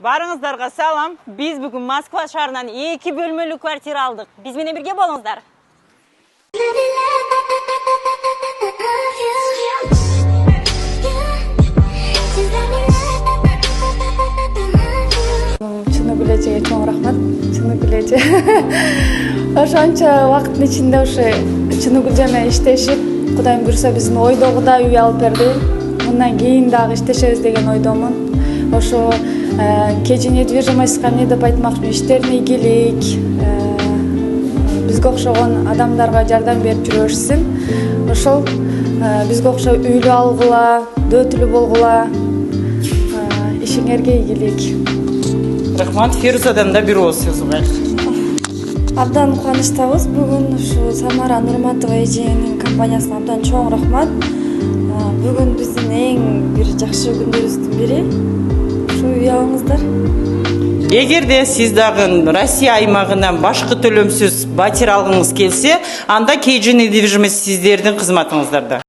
Барыңыздарга салам. Biz бүгүн Москва шаарынан 2 бөлмөлүү квартира алдык. Биз менен бирге болуңуздар. Чыныгы эле чоң рахмат. Чыныгы эле. Ошончо убакыттын ичинде ушу Чыныгүл менен иштешип, Кудайым буйрса биздин ойдогудай үй алып берди. Мындан кийин дагы иштешебиз деген ойдомун. Ошо кежи недвижимостька эмне деп айтмакчымын, иштерине ийгилик, бизге окшогон адамдарга жардам берип жүрө беришсин. Ошол бизге окшоп үйлүү алгыла, дөөтүлүү болгула, ишиңерге ийгилик. Рахмат, Фирузадан да бир ооз сөз угайлы. Абдан кубанычтабыз. Бүгүн ушу Самара Нурматова эженин компаниясына абдан чоң рахмат. Бүгүн биздин эң бир жакшы күнүбүздүн бири. Ушу үй алыңыздар. Эгерде сиз дагы Россия аймагынан башкы төлөмсүз батир алгыңыз келсе, анда KG недвижимость сиздердин кызматыңыздарда.